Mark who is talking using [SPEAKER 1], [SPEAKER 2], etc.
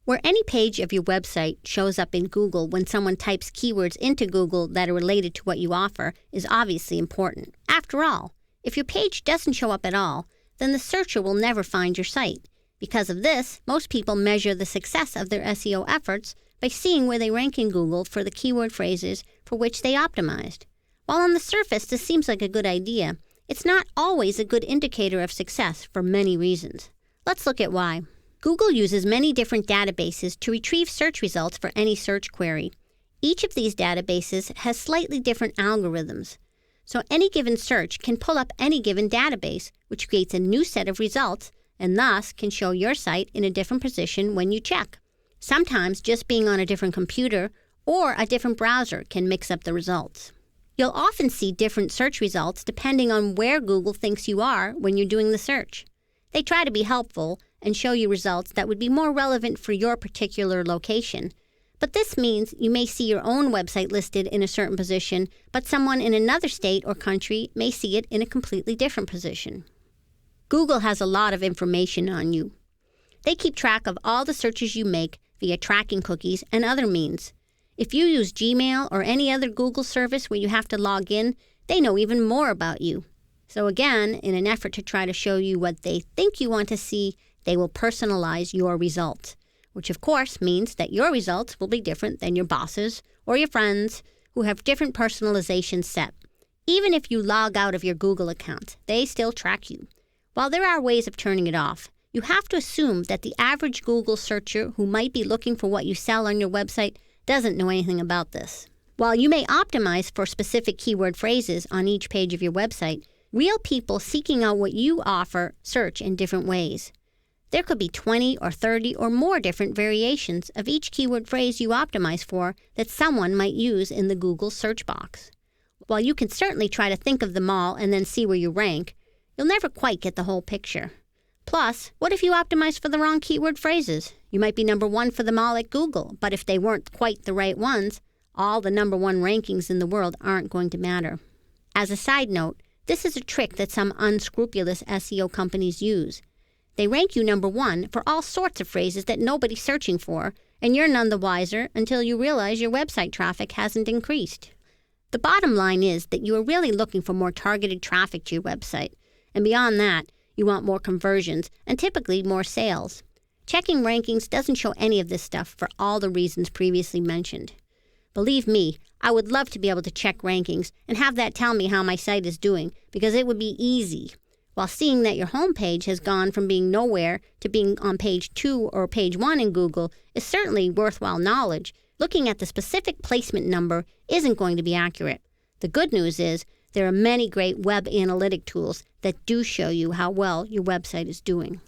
[SPEAKER 1] Where any page of your website shows up in Google when someone types keywords into Google that are related to what you offer is obviously important. After all, if your page doesn't show up at all, then the searcher will never find your site. Because of this, most people measure the success of their SEO efforts by seeing where they rank in Google for the keyword phrases for which they optimized. While on the surface this seems like a good idea, it's not always a good indicator of success for many reasons. Let's look at why. Google uses many different databases to retrieve search results for any search query. Each of these databases has slightly different algorithms. So any given search can pull up any given database, which creates a new set of results, and thus can show your site in a different position when you check. Sometimes just being on a different computer or a different browser can mix up the results. You'll often see different search results depending on where Google thinks you are when you're doing the search. They try to be helpful and show you results that would be more relevant for your particular location. But this means you may see your own website listed in a certain position, but someone in another state or country may see it in a completely different position. Google has a lot of information on you. They keep track of all the searches you make via tracking cookies and other means. If you use Gmail or any other Google service where you have to log in, they know even more about you. So again, in an effort to try to show you what they think you want to see, they will personalize your results, which of course means that your results will be different than your bosses or your friends who have different personalizations set. Even if you log out of your Google account, they still track you. While there are ways of turning it off, you have to assume that the average Google searcher who might be looking for what you sell on your website doesn't know anything about this. While you may optimize for specific keyword phrases on each page of your website, real people seeking out what you offer search in different ways. There could be 20 or 30 or more different variations of each keyword phrase you optimize for that someone might use in the Google search box. While you can certainly try to think of them all and then see where you rank, you'll never quite get the whole picture. Plus, what if you optimize for the wrong keyword phrases? You might be number one for them all at Google, but if they weren't quite the right ones, all the number one rankings in the world aren't going to matter. As a side note, this is a trick that some unscrupulous SEO companies use. They rank you number one for all sorts of phrases that nobody's searching for, and you're none the wiser until you realize your website traffic hasn't increased. The bottom line is that you are really looking for more targeted traffic to your website, and beyond that, you want more conversions and typically more sales. Checking rankings doesn't show any of this stuff for all the reasons previously mentioned. Believe me, I would love to be able to check rankings and have that tell me how my site is doing, because it would be easy. While seeing that your homepage has gone from being nowhere to being on page 2 or page 1 in Google is certainly worthwhile knowledge, looking at the specific placement number isn't going to be accurate. The good news is there are many great web analytic tools that do show you how well your website is doing.